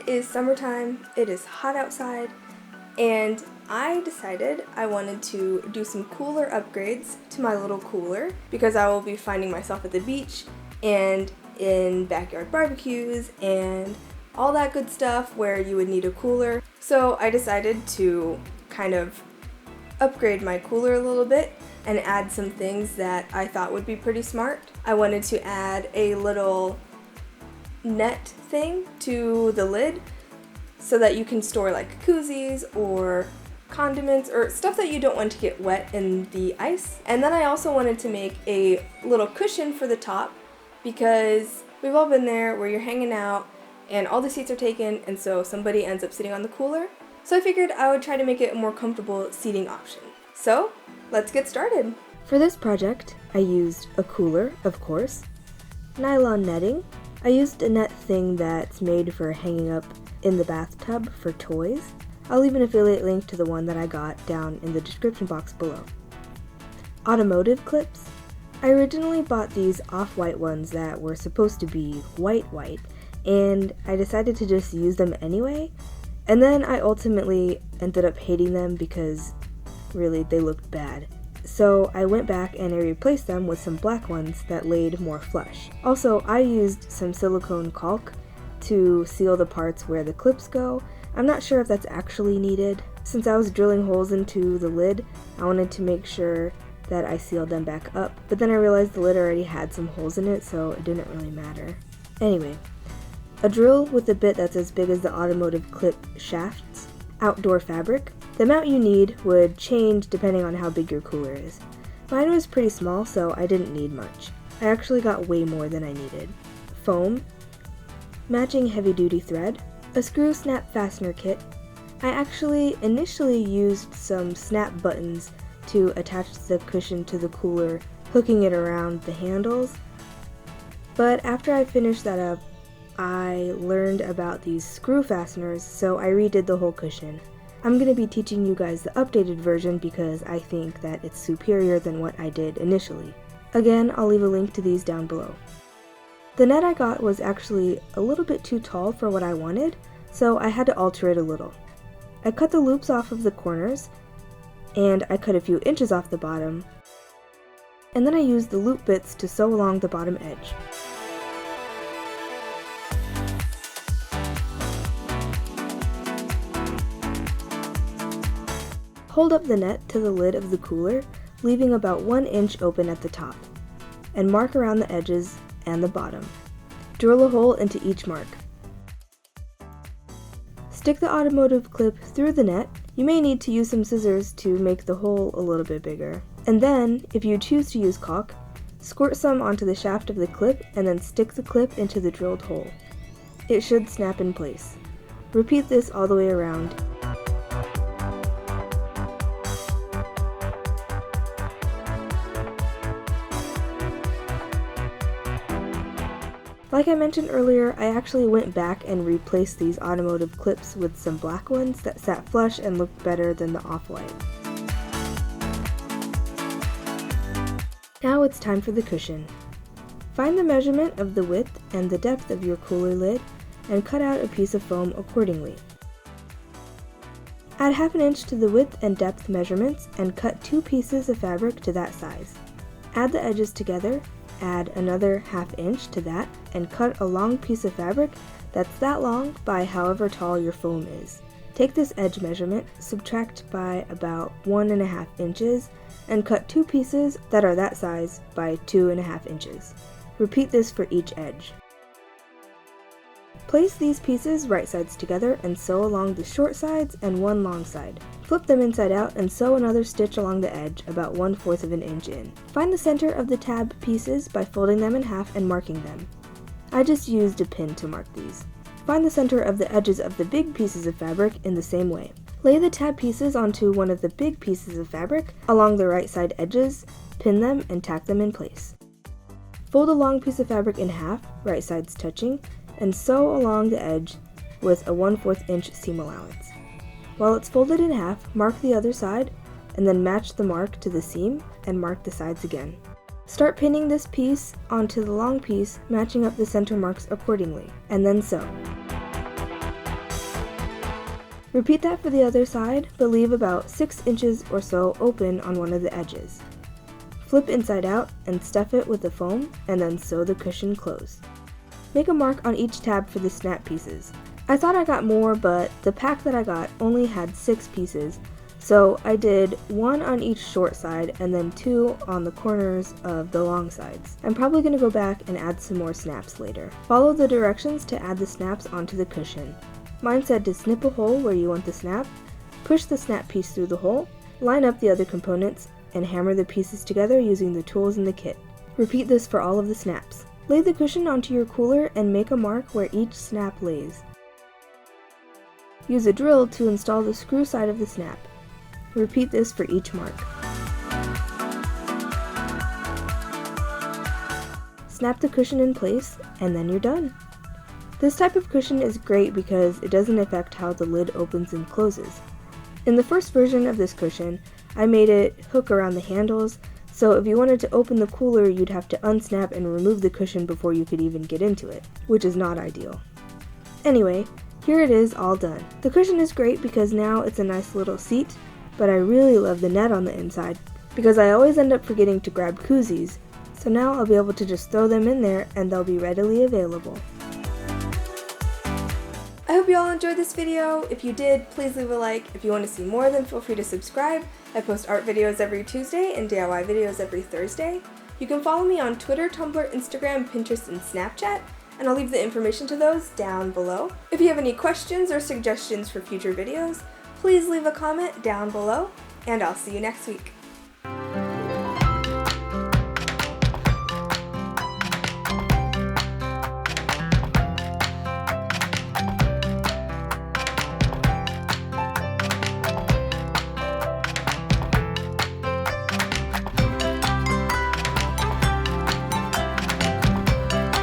It is summertime, it is hot outside, and I decided I wanted to do some cooler upgrades to my little cooler because I will be finding myself at the beach and in backyard barbecues and all that good stuff where you would need a cooler. So I decided to kind of upgrade my cooler a little bit and add some things that I thought would be pretty smart. I wanted to add a little net thing to the lid so that you can store like koozies or condiments or stuff that you don't want to get wet in the ice. And then I also wanted to make a little cushion for the top because we've all been there where you're hanging out and all the seats are taken and so somebody ends up sitting on the cooler. So I figured I would try to make it a more comfortable seating option. So let's get started. For this project, I used a cooler, of course, nylon netting. I used a net thing that's made for hanging up in the bathtub for toys. I'll leave an affiliate link to the one that I got down in the description box below. Automotive clips. I originally bought these off-white ones that were supposed to be white, and I decided to just use them anyway, and then I ultimately ended up hating them because really they looked bad. So I went back and I replaced them with some black ones that laid more flush. Also, I used some silicone caulk to seal the parts where the clips go. I'm not sure if that's actually needed. Since I was drilling holes into the lid, I wanted to make sure that I sealed them back up, but then I realized the lid already had some holes in it, so it didn't really matter. Anyway, a drill with a bit that's as big as the automotive clip shafts, outdoor fabric. The amount you need would change depending on how big your cooler is. Mine was pretty small, so I didn't need much. I actually got way more than I needed. Foam, matching heavy-duty thread, a screw snap fastener kit. I actually initially used some snap buttons to attach the cushion to the cooler, hooking it around the handles. But after I finished that up, I learned about these screw fasteners, so I redid the whole cushion. I'm going to be teaching you guys the updated version because I think that it's superior than what I did initially. Again, I'll leave a link to these down below. The net I got was actually a little bit too tall for what I wanted, so I had to alter it a little. I cut the loops off of the corners, and I cut a few inches off the bottom, and then I used the loop bits to sew along the bottom edge. Hold up the net to the lid of the cooler, leaving about 1 inch open at the top, and mark around the edges and the bottom. Drill a hole into each mark. Stick the automotive clip through the net. You may need to use some scissors to make the hole a little bit bigger. And then, if you choose to use caulk, squirt some onto the shaft of the clip and then stick the clip into the drilled hole. It should snap in place. Repeat this all the way around. Like I mentioned earlier, I actually went back and replaced these automotive clips with some black ones that sat flush and looked better than the off-white. Now it's time for the cushion. Find the measurement of the width and the depth of your cooler lid and cut out a piece of foam accordingly. Add 1/2 inch to the width and depth measurements and cut 2 pieces of fabric to that size. Add the edges together. Add another 1/2 inch to that and cut a long piece of fabric that's that long by however tall your foam is. Take this edge measurement, subtract by about 1.5 inches, and cut 2 pieces that are that size by 2.5 inches. Repeat this for each edge. Place these pieces right sides together and sew along the short sides and one long side. Flip them inside out and sew another stitch along the edge about 1/4 of an inch in. Find the center of the tab pieces by folding them in half and marking them. I just used a pin to mark these. Find the center of the edges of the big pieces of fabric in the same way. Lay the tab pieces onto one of the big pieces of fabric along the right side edges, pin them and tack them in place. Fold a long piece of fabric in half, right sides touching, and sew along the edge with a 1/4 inch seam allowance. While it's folded in half, mark the other side, and then match the mark to the seam and mark the sides again. Start pinning this piece onto the long piece, matching up the center marks accordingly, and then sew. Repeat that for the other side, but leave about 6 inches or so open on one of the edges. Flip inside out and stuff it with the foam, and then sew the cushion closed. Make a mark on each tab for the snap pieces. I thought I got more, but the pack that I got only had 6 pieces, so I did 1 on each short side and then 2 on the corners of the long sides. I'm probably going to go back and add some more snaps later. Follow the directions to add the snaps onto the cushion. Mine said to snip a hole where you want the snap, push the snap piece through the hole, line up the other components, and hammer the pieces together using the tools in the kit. Repeat this for all of the snaps. Lay the cushion onto your cooler and make a mark where each snap lays. Use a drill to install the screw side of the snap. Repeat this for each mark. Snap the cushion in place, and then you're done. This type of cushion is great because it doesn't affect how the lid opens and closes. In the first version of this cushion, I made it hook around the handles, so if you wanted to open the cooler, you'd have to unsnap and remove the cushion before you could even get into it, which is not ideal. Anyway, here it is all done. The cushion is great because now it's a nice little seat, but I really love the net on the inside because I always end up forgetting to grab koozies, so now I'll be able to just throw them in there and they'll be readily available. I hope you all enjoyed this video. If you did, please leave a like. If you want to see more, then feel free to subscribe. I post art videos every Tuesday and DIY videos every Thursday. You can follow me on Twitter, Tumblr, Instagram, Pinterest, and Snapchat, and I'll leave the information to those down below. If you have any questions or suggestions for future videos, please leave a comment down below, and I'll see you next week.